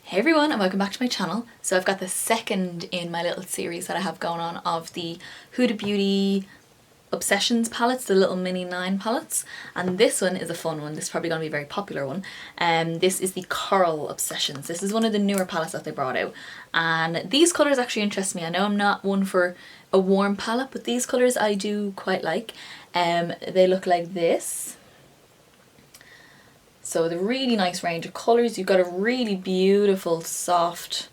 Hey everyone, and welcome back to my channel. So I've got the second in my little series that I have going on of the Huda Beauty Obsessions palettes, the little mini 9 palettes, and this one is a fun one. This is probably going to be a very popular one. This is the Coral Obsessions. This is one of the newer palettes that they brought out, and these colours actually interest me. I know I'm not one for a warm palette, but these colours I do quite like. They look like this. So the really nice range of colours. You've got a really beautiful soft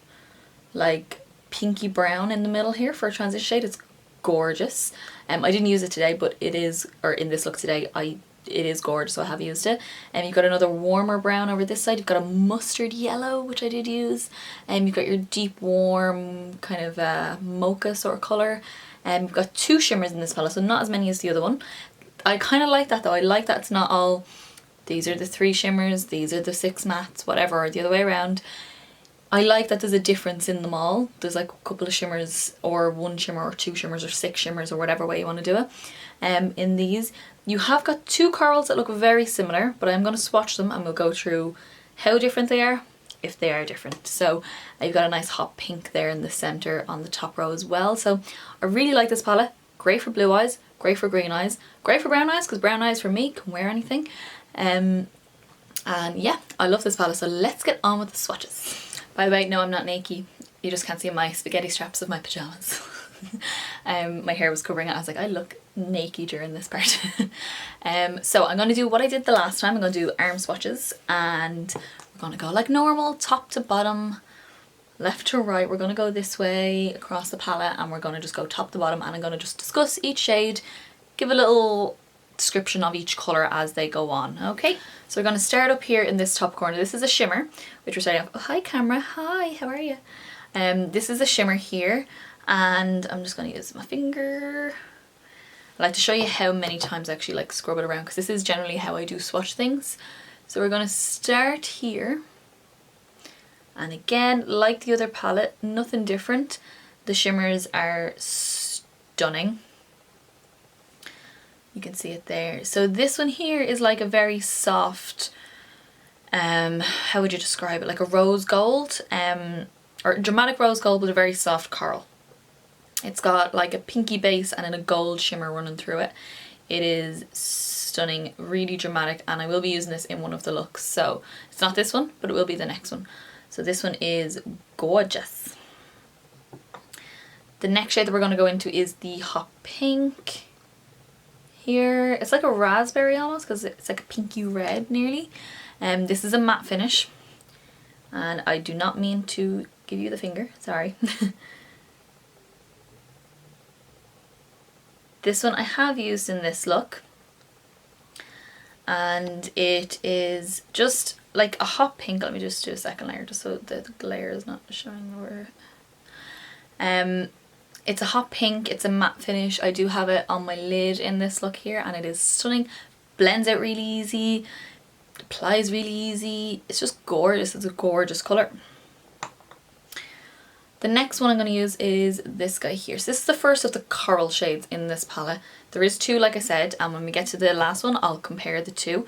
like pinky brown in the middle here for a transition shade. It's gorgeous. I didn't use it today, but it is, or in this look today, it is gorgeous, so I have used it. And you've got another warmer brown over this side. You've got a mustard yellow, which I did use. And you've got your deep warm kind of mocha sort of colour. And you've got two shimmers in this palette, so not as many as the other one. I kind of like that though. I like that it's not all, these are the 3 shimmers, these are the 6 mattes, whatever, or the other way around. I like that there's a difference in them all. There's like a couple of shimmers, or 1 shimmer, or 2 shimmers, or 6 shimmers, or whatever way you want to do it. In these, you have got 2 corals that look very similar, but I'm going to swatch them and we'll go through how different they are, if they are different. So you've got a nice hot pink there in the centre on the top row as well. So I really like this palette. Great for blue eyes, great for green eyes, great for brown eyes, because brown eyes for me can wear anything. And yeah, I love this palette, so let's get on with the swatches. By the way, no, I'm not naked. You just can't see my spaghetti straps of my pyjamas. My hair was covering it. I was like, I look naked during this part. So I'm going to do what I did the last time. I'm going to do arm swatches, and we're going to go like normal, top to bottom, left to right. We're going to go this way across the palette, and we're going to just go top to bottom, and I'm going to just discuss each shade, give a little description of each colour as they go on. Okay, so we're going to start up here in this top corner. This is a shimmer, which we're starting off. Oh, hi camera, hi, how are you? This is a shimmer here, and I'm just going to use my finger. I like to show you how many times I actually like scrub it around, because this is generally how I do swatch things. So we're going to start here, and again, like the other palette, nothing different. The shimmers are stunning. You can see it there. So this one here is like a very soft, how would you describe it? Like a rose gold, or dramatic rose gold with a very soft coral. It's got like a pinky base and then a gold shimmer running through it. It is stunning, really dramatic, and I will be using this in one of the looks. So it's not this one, but it will be the next one. So this one is gorgeous. The next shade that we're going to go into is the hot pink. Here, it's like a raspberry almost, because it's like a pinky red nearly. This is a matte finish, and I do not mean to give you the finger, sorry. This one I have used in this look, and it is just like a hot pink. Let me just do a second layer just so the glare is not showing over. It's a hot pink, it's a matte finish. I do have it on my lid in this look here, and it is stunning. Blends out really easy, applies really easy. It's just gorgeous. It's a gorgeous colour. The next one I'm going to use is this guy here. So this is the first of the coral shades in this palette. There is 2, like I said, and when we get to the last one I'll compare the 2.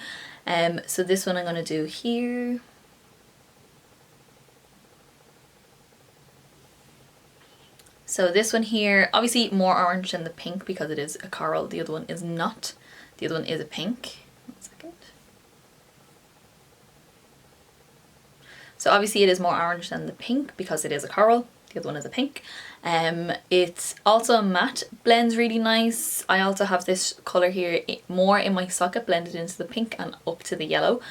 So this one I'm going to do here. So this one here, obviously more orange than the pink because it is a coral. The other one is not. The other one is a pink. 1 second. So obviously it is more orange than the pink because it is a coral. The other one is a pink. It's also a matte, blends really nice. I also have this colour here more in my socket, blended into the pink and up to the yellow.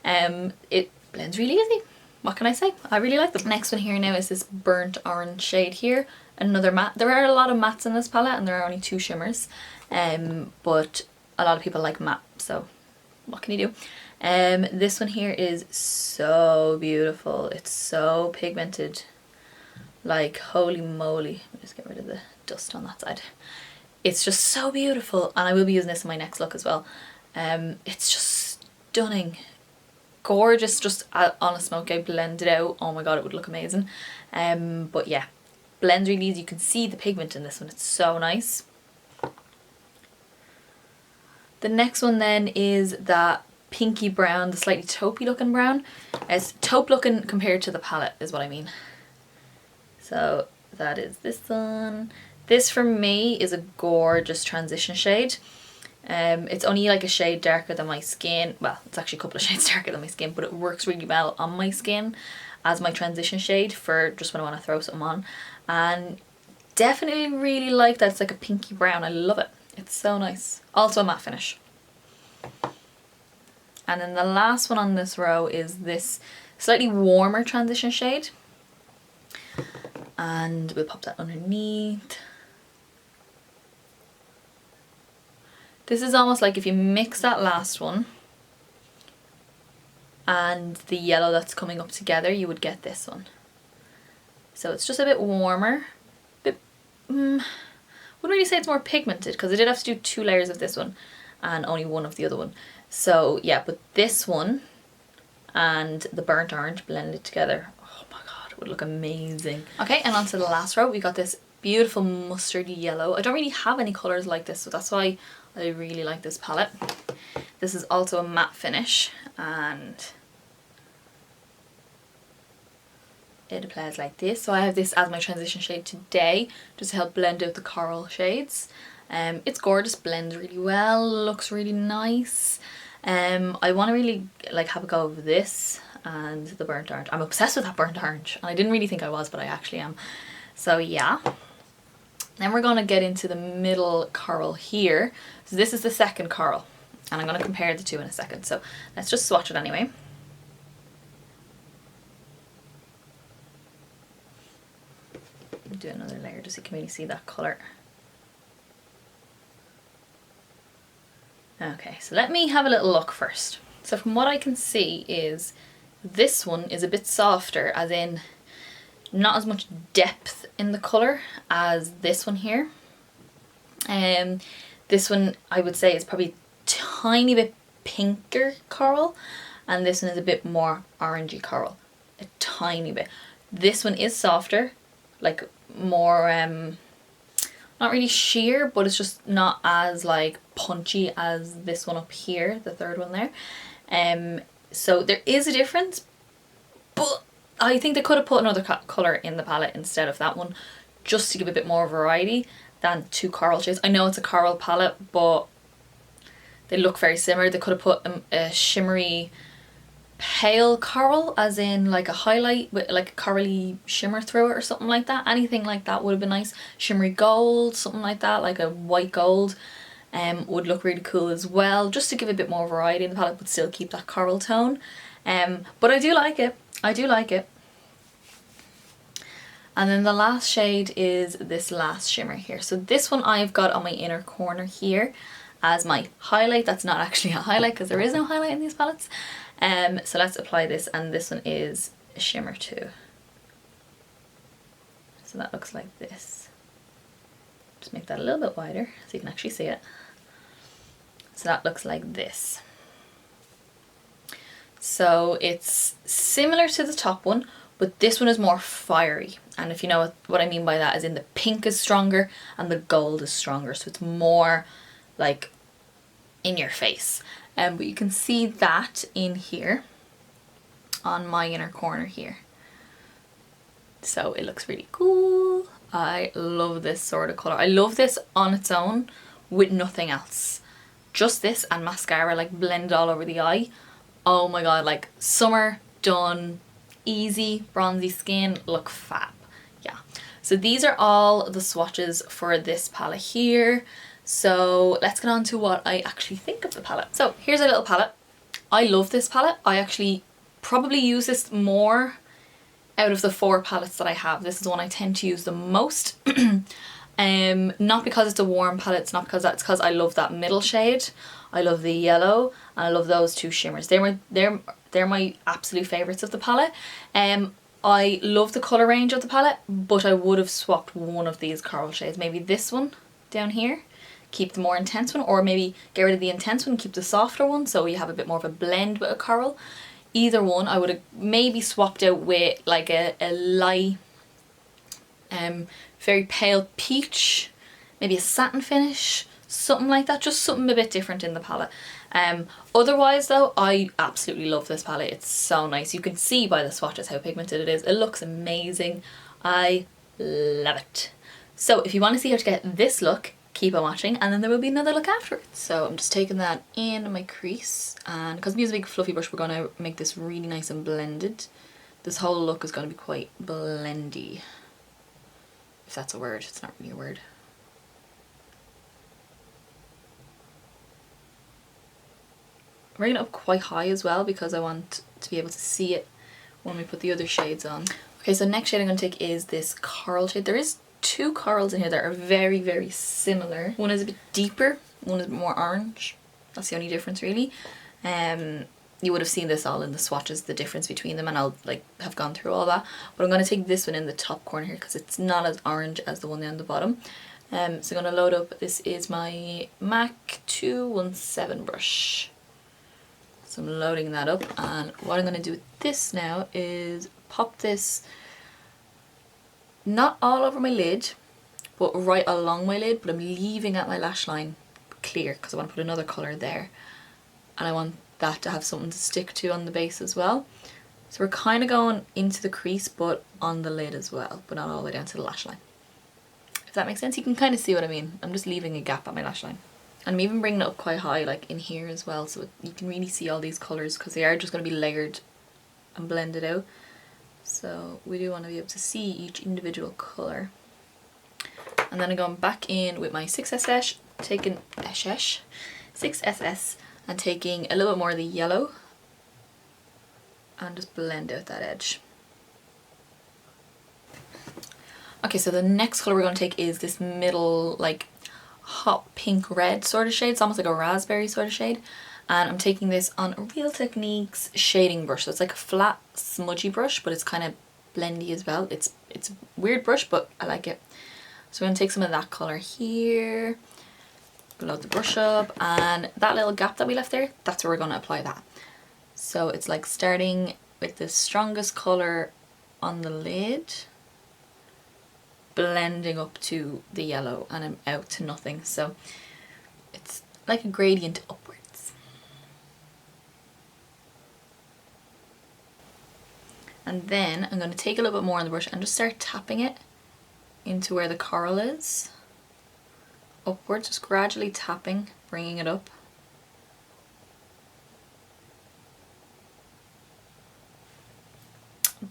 It blends really easy. What can I say? I really like them. Next one here now is this burnt orange shade here. Another matte. There are a lot of mattes in this palette, and there are only 2 shimmers. But a lot of people like matte, so what can you do? This one here is so beautiful. It's so pigmented. Like holy moly. Let me just get rid of the dust on that side. It's just so beautiful, and I will be using this in my next look as well. It's just stunning. Gorgeous, just on a smoke eye, blended out. Oh my god, it would look amazing. But yeah, blends really easy. You can see the pigment in this one. It's so nice. The next one then is that pinky brown, the slightly taupey looking brown. It's taupe looking compared to the palette is what I mean. So that is this one. This for me is a gorgeous transition shade. It's only like a shade darker than my skin. Well, it's actually a couple of shades darker than my skin, but it works really well on my skin as my transition shade for just when I want to throw something on. And definitely really like that it's like a pinky brown. I love it. It's so nice. Also a matte finish. And then the last one on this row is this slightly warmer transition shade. And we'll pop that underneath. This is almost like if you mix that last one and the yellow that's coming up together, you would get this one. So it's just a bit warmer. Wouldn't really say it's more pigmented because I did have to do 2 layers of this one and only 1 of the other one. So yeah, but this one and the burnt orange blended together, oh my god, it would look amazing. Okay, and on to the last row, we got this beautiful mustardy yellow. I don't really have any colours like this, so that's why I really like this palette. This is also a matte finish and it applies like this. So I have this as my transition shade today just to help blend out the coral shades. It's gorgeous, blends really well, looks really nice. I want to really like have a go of this and the burnt orange. I'm obsessed with that burnt orange and I didn't really think I was, but I actually am. So yeah. Then we're going to get into the middle coral here. So this is the second coral and I'm going to compare the two in a second. So let's just swatch it anyway. Do another layer just so you can really see that colour. Okay, so let me have a little look first. So from what I can see is this one is a bit softer, as in not as much depth in the colour as this one here. This one I would say is probably a tiny bit pinker coral and this one is a bit more orangey coral, a tiny bit. This one is softer, like more not really sheer, but it's just not as like punchy as this one up here, the third one there. So there is a difference, but I think they could have put another colour in the palette instead of that one, just to give a bit more variety than 2 coral shades. I know it's a coral palette, but they look very similar. They could have put a shimmery pale coral, as in like a highlight with like a corally shimmer through it or something like that. Anything like that would have been nice. Shimmery gold, something like that, like a white gold would look really cool as well, just to give a bit more variety in the palette but still keep that coral tone. But I do like it. I do like it. And then the last shade is this last shimmer here. So this one I've got on my inner corner here as my highlight. That's not actually a highlight because there is no highlight in these palettes. So let's apply this, and this one is a shimmer too. So that looks like this. Just make that a little bit wider so you can actually see it. So that looks like this. So it's similar to the top one, but this one is more fiery. And if you know what I mean by that, is in the pink is stronger and the gold is stronger. So it's more like in your face. But you can see that in here on my inner corner here. So it looks really cool. I love this sort of colour. I love this on its own with nothing else. Just this and mascara like blended all over the eye. Oh my god, like summer done, easy, bronzy skin, look fab. Yeah. So these are all the swatches for this palette here. So let's get on to what I actually think of the palette. So here's a little palette. I love this palette. I actually probably use this more out of the 4 palettes that I have. This is the one I tend to use the most. Not because it's a warm palette, it's not because that's because I love that middle shade. I love the yellow and I love those 2 shimmers. They're my absolute favourites of the palette. I love the colour range of the palette, but I would have swapped one of these coral shades. Maybe this one down here. Keep the more intense one, or maybe get rid of the intense one, keep the softer one so you have a bit more of a blend with a coral. Either one I would have maybe swapped out with like a light very pale peach, maybe a satin finish, something like that, just something a bit different in the palette. Otherwise though, I absolutely love this palette. It's so nice. You can see by the swatches how pigmented it is. It looks amazing. I love it. So if you want to see how to get this look, keep on watching, and then there will be another look afterwards. So I'm just taking that in my crease, and because I'm using a big fluffy brush, we're going to make this really nice and blended. This whole look is going to be quite blendy, if that's a word. It's not really a word. Bring it up quite high as well because I want to be able to see it when we put the other shades on. Okay, so next shade I'm going to take is this coral shade. There is two corals in here that are very, very similar. One is a bit deeper, one is a bit more orange. That's the only difference really. You would have seen this all in the swatches, the difference between them, and I'll like have gone through all that. But I'm going to take this one in the top corner here because it's not as orange as the one down the bottom. So I'm going to load up, this is my MAC 217 brush. So I'm loading that up, and what I'm going to do with this now is pop this not all over my lid, but right along my lid, but I'm leaving at my lash line clear because I want to put another colour there, and I want that to have something to stick to on the base as well. So we're kind of going into the crease but on the lid as well, but not all the way down to the lash line. If that makes sense, you can kind of see what I mean. I'm just leaving a gap at my lash line. And I'm even bringing it up quite high, like in here as well, so you can really see all these colours because they are just going to be layered and blended out. So we do want to be able to see each individual colour. And then I'm going back in with my 6SS, taking 6SS and taking a little bit more of the yellow and just blend out that edge. Okay, so the next colour we're going to take is this middle, like hot pink red sort of shade. It's almost like a raspberry sort of shade, and I'm taking this on a Real Techniques shading brush. So it's like a flat smudgy brush, but it's kind of blendy as well. It's a weird brush, but I like it. So we're going to take some of that colour here, load the brush up, and that little gap that we left there, that's where we're going to apply that. So it's like starting with the strongest colour on the lid, blending up to the yellow, and I'm out to nothing. So it's like a gradient upwards. And then I'm going to take a little bit more on the brush and just start tapping it into where the coral is. Upwards, just gradually tapping, bringing it up.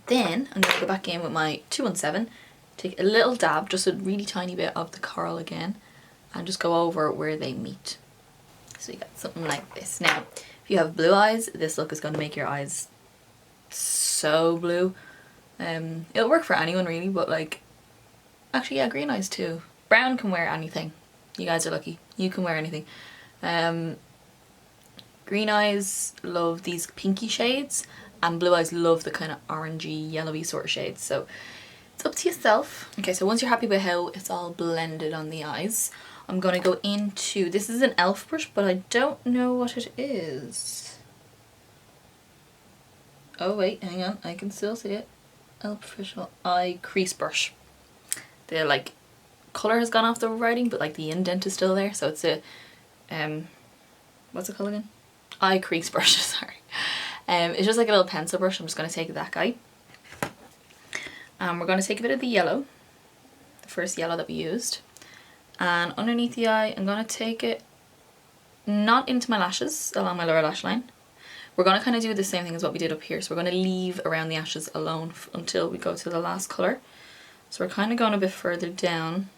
Then I'm going to go back in with my 217, take a little dab, just a really tiny bit of the coral again, and just go over where they meet. So you got something like this. Now, if you have blue eyes, this look is going to make your eyes so blue. It'll work for anyone really, but like, actually yeah, green eyes too. Brown can wear anything. You guys are lucky. You can wear anything. Green eyes love these pinky shades, and blue eyes love the kind of orangey, yellowy sort of shades. So it's up to yourself. Okay, so once you're happy with how it's all blended on the eyes, I'm going to go into, this is an e.l.f. brush, but I don't know what it is. Oh wait, hang on, I can still see it. e.l.f. Official Eye Crease Brush. The like colour has gone off the writing, but like the indent is still there. So it's a, what's it called again? Eye Crease Brush, sorry. It's just like a little pencil brush. I'm just going to take that guy. And we're going to take a bit of the yellow, the first yellow that we used. And underneath the eye, I'm going to take it not into my lashes, along my lower lash line. We're going to kind of do the same thing as what we did up here. So we're going to leave around the lashes alone until we go to the last colour. So we're kind of going a bit further down.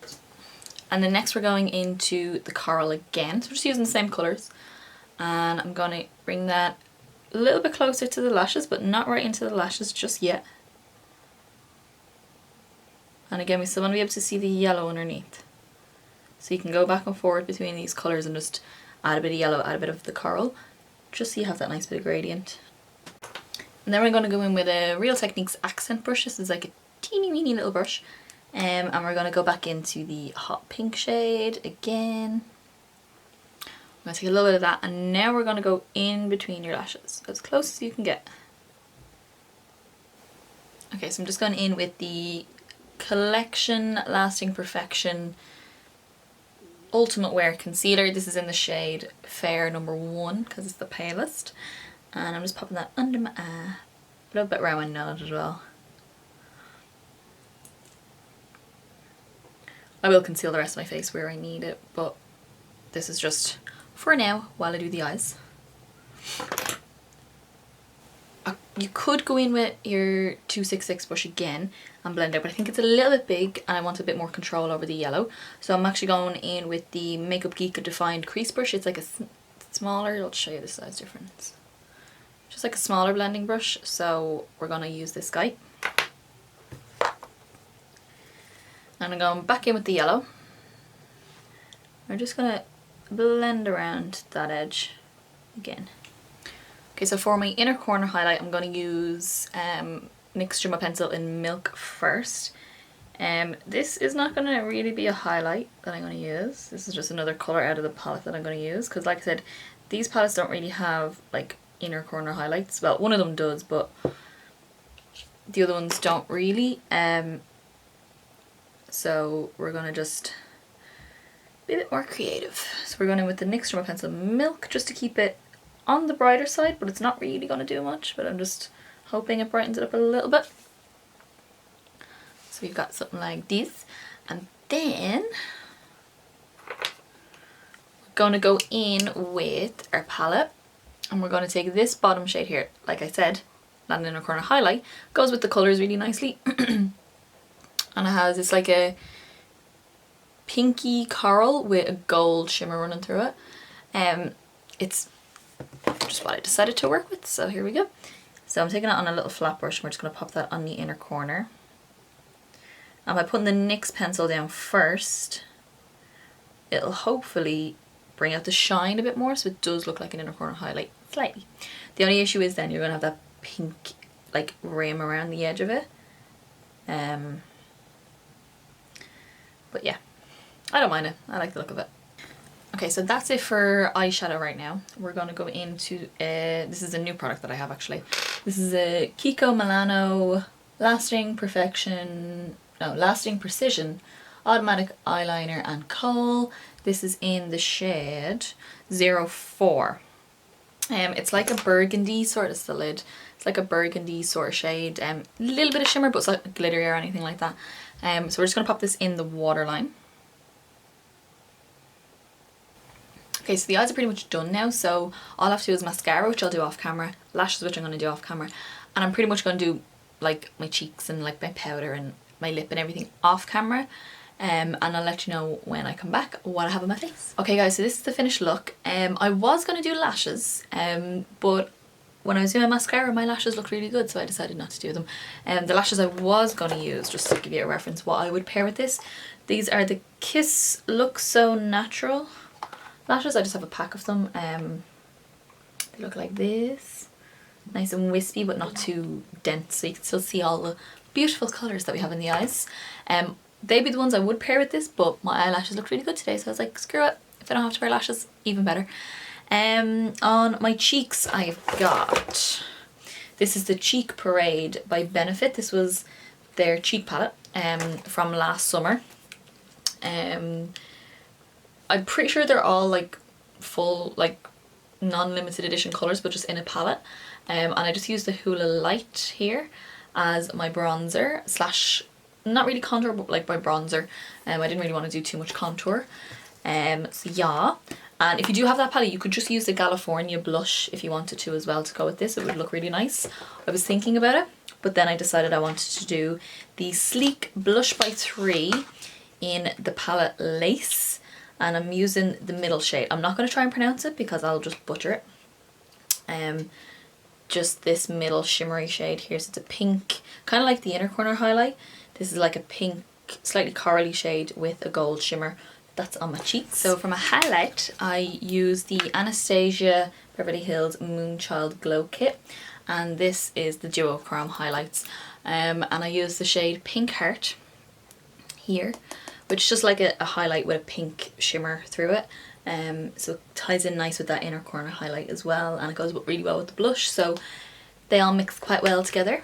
And then next we're going into the coral again. So we're just using the same colours. And I'm going to bring that a little bit closer to the lashes, but not right into the lashes just yet. And again, we still want to be able to see the yellow underneath. So you can go back and forward between these colours and just add a bit of yellow, add a bit of the coral, just so you have that nice bit of gradient. And then we're going to go in with a Real Techniques accent brush. This is like a teeny weeny little brush. And we're going to go back into the hot pink shade again. I'm going to take a little bit of that, and now we're going to go in between your lashes, as close as you can get. Okay, so I'm just going in with the Collection Lasting Perfection Ultimate Wear Concealer. This is in the shade Fair number 1 because it's the palest. And I'm just popping that under my eye. A little bit around my nose as well. I will conceal the rest of my face where I need it, but this is just for now while I do the eyes. You could go in with your 266 brush again and blend out, but I think it's a little bit big and I want a bit more control over the yellow. So I'm actually going in with the Makeup Geek Defined Crease Brush. It's like a smaller, I'll show you the size difference. Just like a smaller blending brush, so we're going to use this guy. And I'm going back in with the yellow. We're just going to blend around that edge again. Okay, so for my inner corner highlight, I'm going to use NYX Jumbo Pencil in Milk first. This is not going to really be a highlight that I'm going to use. This is just another colour out of the palette that I'm going to use. Because like I said, these palettes don't really have like inner corner highlights. Well, one of them does, but the other ones don't really. So we're going to just be a bit more creative. So we're going in with the NYX Jumbo Pencil Milk just to keep it on the brighter side, but it's not really going to do much, but I'm just hoping it brightens it up a little bit. So we've got something like this, and then we're going to go in with our palette, and we're going to take this bottom shade here. Like I said, that inner corner highlight goes with the colours really nicely. And it has this like a pinky coral with a gold shimmer running through it. It's just what I decided to work with, so here we go. So I'm taking it on a little flat brush and we're just going to pop that on the inner corner. And by putting the NYX pencil down first, it'll hopefully bring out the shine a bit more, so it does look like an inner corner highlight, slightly. The only issue is then you're going to have that pink like rim around the edge of it. But yeah, I don't mind it. I like the look of it. Okay, so that's it for eyeshadow right now. We're going to go into, this is a new product that I have actually. This is a Kiko Milano Lasting Precision Automatic Eyeliner and Kohl. This is in the shade 04. It's like a burgundy sort of the lid. It's like a burgundy sort of shade. A little bit of shimmer, but it's not glittery or anything like that. So we're just going to pop this in the waterline. Okay, so the eyes are pretty much done now, so all I have to do is mascara, which I'll do off camera, lashes, which I'm going to do off camera, and I'm pretty much going to do like my cheeks and like my powder and my lip and everything off camera, and I'll let you know when I come back what I have on my face. Okay guys, so this is the finished look. I was going to do lashes, but when I was doing my mascara, my lashes looked really good, so I decided not to do them. The lashes I was going to use, just to give you a reference what I would pair with this, these are the Kiss Look So Natural lashes. I just have a pack of them. They look like this, nice and wispy but not too dense, so you can still see all the beautiful colours that we have in the eyes. They'd be the ones I would pair with this, but my eyelashes look really good today, so I was like, screw it, if I don't have to wear lashes, even better. On my cheeks I've got, this is the Cheek Parade by Benefit. This was their cheek palette from last summer. I'm pretty sure they're all like full, like non-limited edition colours, but just in a palette. And I just used the Hoola Light here as my bronzer slash, not really contour, but like my bronzer. I didn't really want to do too much contour. So yeah. And if you do have that palette, you could just use the California blush if you wanted to as well to go with this. It would look really nice. I was thinking about it, but then I decided I wanted to do the Sleek Blush by 3 in the palette Lace. And I'm using the middle shade. I'm not going to try and pronounce it because I'll just butcher it. Just this middle shimmery shade here. So it's a pink, kind of like the inner corner highlight. This is like a pink, slightly corally shade with a gold shimmer. That's on my cheeks. So for my highlight, I use the Anastasia Beverly Hills Moonchild Glow Kit. And this is the Duochrome highlights. And I use the shade Pink Heart here, which is just like a highlight with a pink shimmer through it. So it ties in nice with that inner corner highlight as well, and it goes really well with the blush, so they all mix quite well together.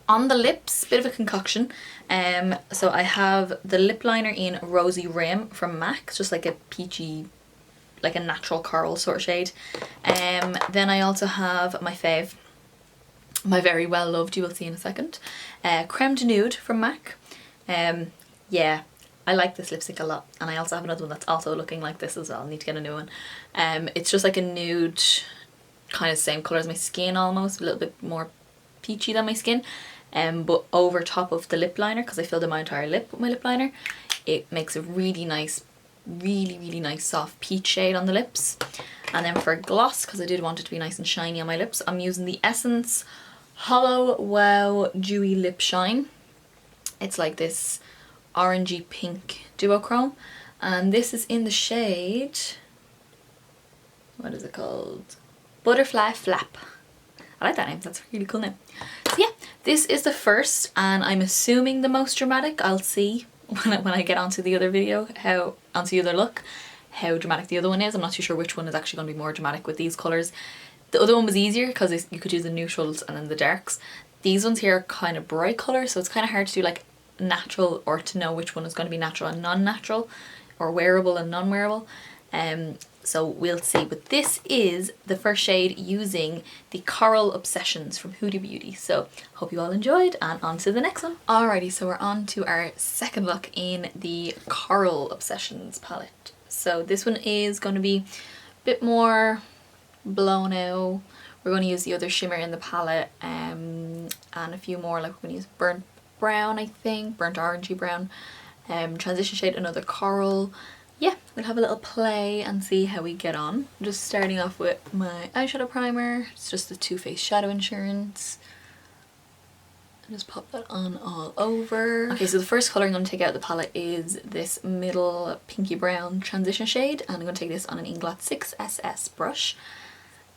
On the lips, bit of a concoction. So I have the lip liner in Rosy Rim from MAC. It's just like a peachy, like a natural coral sort of shade. Then I also have my fave, my very well loved, you will see in a second, Creme de Nude from MAC. Yeah, I like this lipstick a lot, and I also have another one that's also looking like this as well. I need to get a new one. It's just like a nude, kind of same colour as my skin almost, a little bit more peachy than my skin, but over top of the lip liner, because I filled in my entire lip with my lip liner, it makes a really nice, really nice soft peach shade on the lips. And then for gloss, because I did want it to be nice and shiny on my lips, I'm using the Essence Hollow Wow Dewy Lip Shine. It's like this orangey pink duochrome, and this is in the shade, what is it called? Butterfly Flap. I like that name, that's a really cool name. So yeah, this is the first, and I'm assuming the most dramatic. I'll see when I get onto the other video, onto the other look, how dramatic the other one is. I'm not too sure which one is actually going to be more dramatic with these colours. The other one was easier because you could use the neutrals and then the darks. These ones here are kind of bright colours, so it's kind of hard to do like natural, or to know which one is going to be natural and non-natural, or wearable and non-wearable. So we'll see, but this is the first shade using the Huda Obsessions from Huda Beauty. So hope you all enjoyed, and on to the next one. Alrighty, so we're on to our second look in the Huda Obsessions palette. So this one is going to be a bit more blown out. We're going to use the other shimmer in the palette, and a few more, like we're going to use burnt brown, I think, burnt orangey brown, transition shade, another coral. Yeah, we'll have a little play and see how we get on. I'm just starting off with my eyeshadow primer. It's just the Too Faced Shadow Insurance. And just pop that on all over. Okay, so the first colour I'm going to take out of the palette is this middle pinky brown transition shade, and I'm going to take this on an Inglot 6SS brush.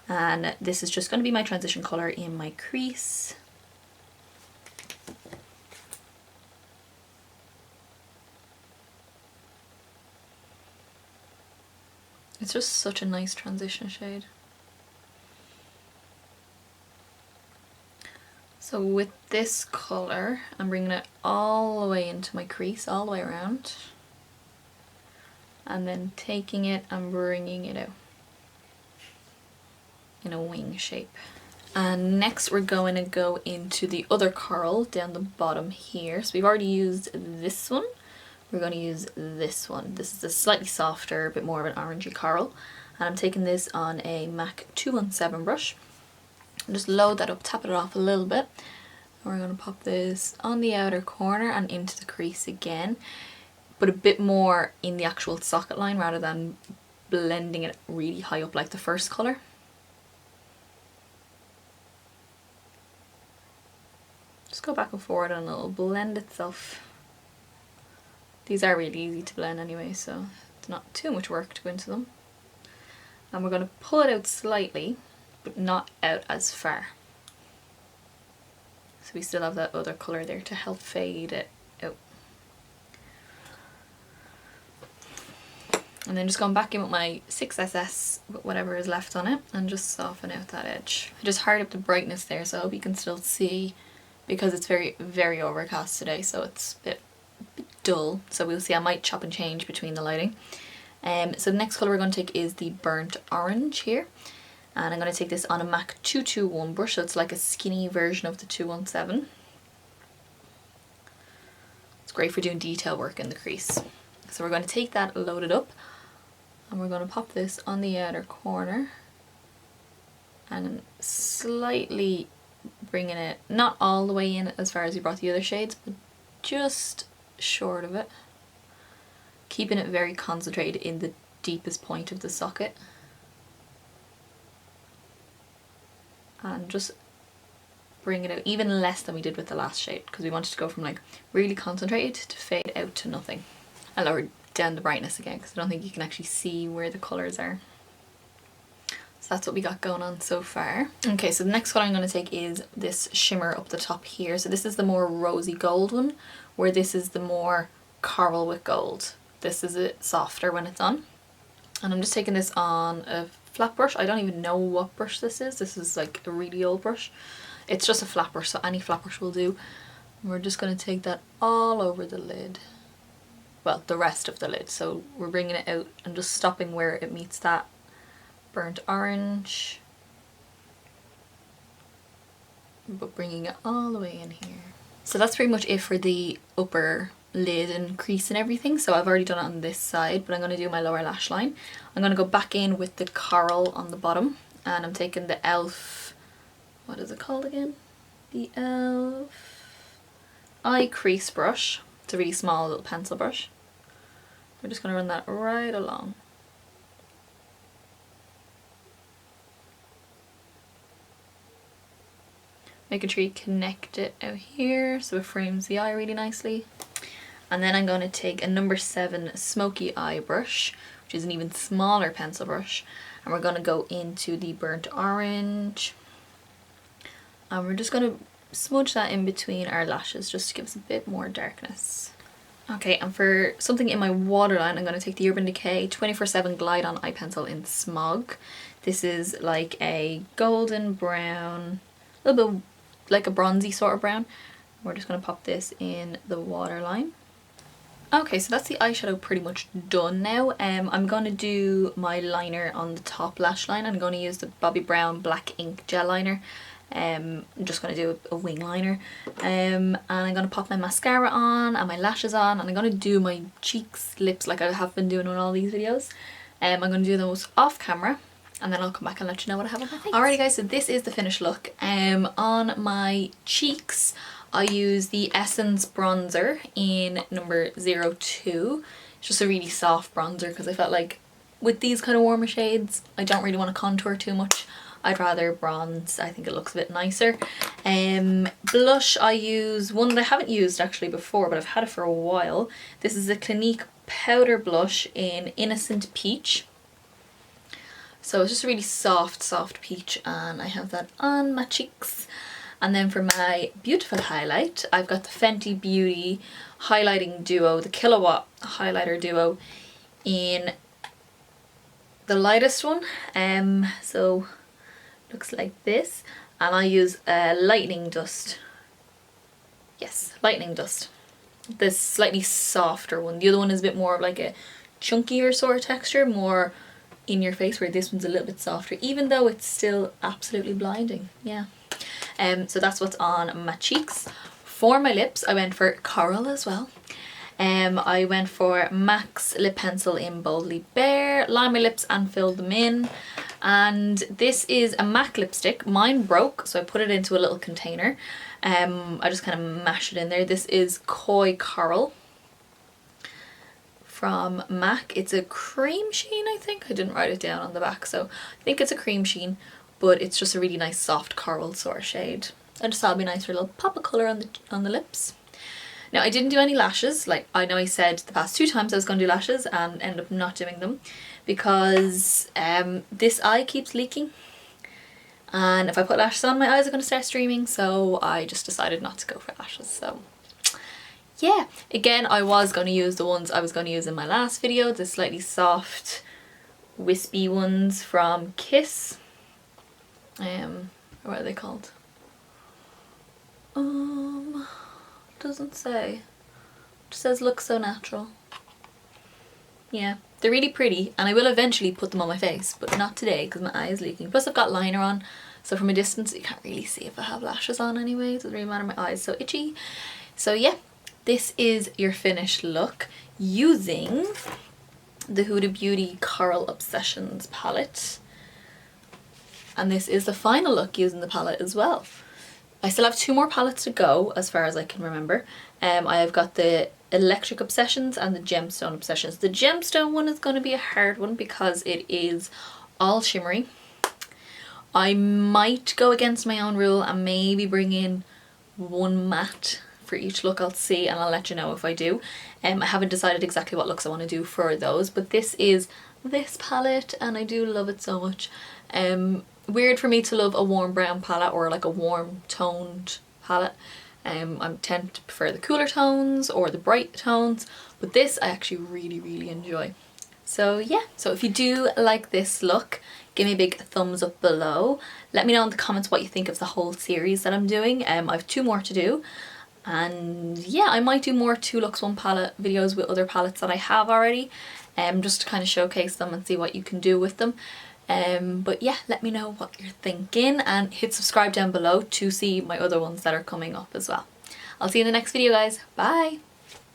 And this is just going to be my transition colour in my crease. It's just such a nice transition shade. So with this colour, I'm bringing it all the way into my crease, all the way around. And then taking it and bringing it out in a wing shape. And next we're going to go into the other coral down the bottom here. So we've already used this one. We're going to use this one. This is a slightly softer, a bit more of an orangey coral. And I'm taking this on a MAC 217 brush. And just load that up, tap it off a little bit. And we're going to pop this on the outer corner and into the crease again. But a bit more in the actual socket line rather than blending it really high up like the first colour. Just go back and forward and it'll blend itself. These are really easy to blend anyway, so it's not too much work to go into them. And we're going to pull it out slightly, but not out as far. So we still have that other colour there to help fade it out. And then just going back in with my 6SS, with whatever is left on it, and just soften out that edge. I just hard up the brightness there, so I hope you can still see, because it's very overcast today, so it's a bit dull. So we'll see, I might chop and change between the lighting. So the next colour we're going to take is the burnt orange here. And I'm going to take this on a MAC 221 brush, so it's like a skinny version of the 217. It's great for doing detail work in the crease. So we're going to take that loaded up, and we're going to pop this on the outer corner and slightly bringing it not all the way in as far as you brought the other shades, but just short of it, keeping it very concentrated in the deepest point of the socket, and just bring it out even less than we did with the last shade, because we wanted to go from like really concentrated to fade out to nothing. I lowered down the brightness again because I don't think you can actually see where the colours are. So that's what we got going on so far. Okay, so the next colour I'm going to take is this shimmer up the top here. So this is the more rosy gold one, where this is the more coral with gold. This is it softer when it's on. And I'm just taking this on a flat brush. I don't even know what brush this is. This is like a really old brush. It's just a flapper, so any flappers will do. And we're just going to take that all over the lid. Well, the rest of the lid. So we're bringing it out and just stopping where it meets that burnt orange. But bringing it all the way in here. So that's pretty much it for the upper lid and crease and everything. So I've already done it on this side, but I'm going to do my lower lash line. I'm going to go back in with the coral on the bottom, and I'm taking the e.l.f. what is it called again? The e.l.f. eye crease brush. It's a really small little pencil brush. We're just going to run that right along. Making sure you connect it out here so it frames the eye really nicely. And then I'm going to take a number 7 smoky eye brush, which is an even smaller pencil brush, and we're going to go into the burnt orange. And we're just going to smudge that in between our lashes just to give us a bit more darkness. Okay, and for something in my waterline, I'm going to take the Urban Decay 24/7 Glide On Eye Pencil in Smog. This is like a golden brown, a little bit like a bronzy sort of brown. We're just going to pop this in the waterline. Okay, so that's the eyeshadow pretty much done now. I'm going to do my liner on the top lash line. I'm going to use the Bobbi Brown Black Ink Gel Liner. I'm just going to do a wing liner. And I'm going to pop my mascara on and my lashes on. And I'm going to do my cheeks, lips like I have been doing on all these videos. I'm going to do those off camera. And then I'll come back and let you know what I have on my face. Alrighty guys, so this is the finished look. On my cheeks, I use the Essence bronzer in number 02. It's just a really soft bronzer because I felt like with these kind of warmer shades, I don't really want to contour too much. I'd rather bronze. I think it looks a bit nicer. Blush, I use one that I haven't used actually before, but I've had it for a while. This is a Clinique powder blush in Innocent Peach. So it's just a really soft peach, and I have that on my cheeks. And then for my beautiful highlight, I've got the Fenty Beauty highlighting duo, the Kilowatt highlighter duo in the lightest one. So looks like this, and I use lightning dust. Yes, lightning dust. This slightly softer one. The other one is a bit more of like a chunkier sort of texture, more in your face, where this one's a little bit softer, even though it's still absolutely blinding. Yeah. So that's what's on my cheeks. For my lips, I went for coral as well. I went for MAC's lip pencil in Boldly Bare, lined my lips and filled them in. And this is a MAC lipstick. Mine broke, so I put it into a little container. I just kind of mashed it in there. This is Koi Coral from MAC. It's a cream sheen, I think. I didn't write it down on the back, so I think it's a cream sheen, but it's just a really nice soft coral sort of shade. I just thought it'd be nice for a little pop of colour on the lips. Now I didn't do any lashes. Like, I know I said the past 2 times I was going to do lashes and ended up not doing them because this eye keeps leaking, and if I put lashes on, my eyes are going to start streaming, so I just decided not to go for lashes. So yeah, again, I was going to use the ones I was going to use in my last video, the slightly soft wispy ones from Kiss. What are they called? Doesn't say. It just says look so natural. Yeah, they're really pretty, and I will eventually put them on my face, but not today because my eye is leaking. Plus I've got liner on, so from a distance you can't really see if I have lashes on anyway. It doesn't really matter, my eye's so itchy. So yeah, this is your finished look using the Huda Beauty Coral Obsessions palette. And this is the final look using the palette as well. I still have 2 more palettes to go as far as I can remember. I have got the Electric Obsessions and the Gemstone Obsessions. The Gemstone one is going to be a hard one because it is all shimmery. I might go against my own rule and maybe bring in 1 matte for each look. I'll see, and I'll let you know if I do. I haven't decided exactly what looks I want to do for those, but this is this palette and I do love it so much. Weird for me to love a warm brown palette or like a warm toned palette. I tend to prefer the cooler tones or the bright tones, but this I actually really enjoy. So yeah, so if you do like this look, give me a big thumbs up below. Let me know in the comments what you think of the whole series that I'm doing. I have 2 more to do. And yeah, I might do more 2 looks 1 palette videos with other palettes that I have already, just to kind of showcase them and see what you can do with them. But yeah, let me know what you're thinking and hit subscribe down below to see my other ones that are coming up as well. I'll see you in the next video, guys. Bye!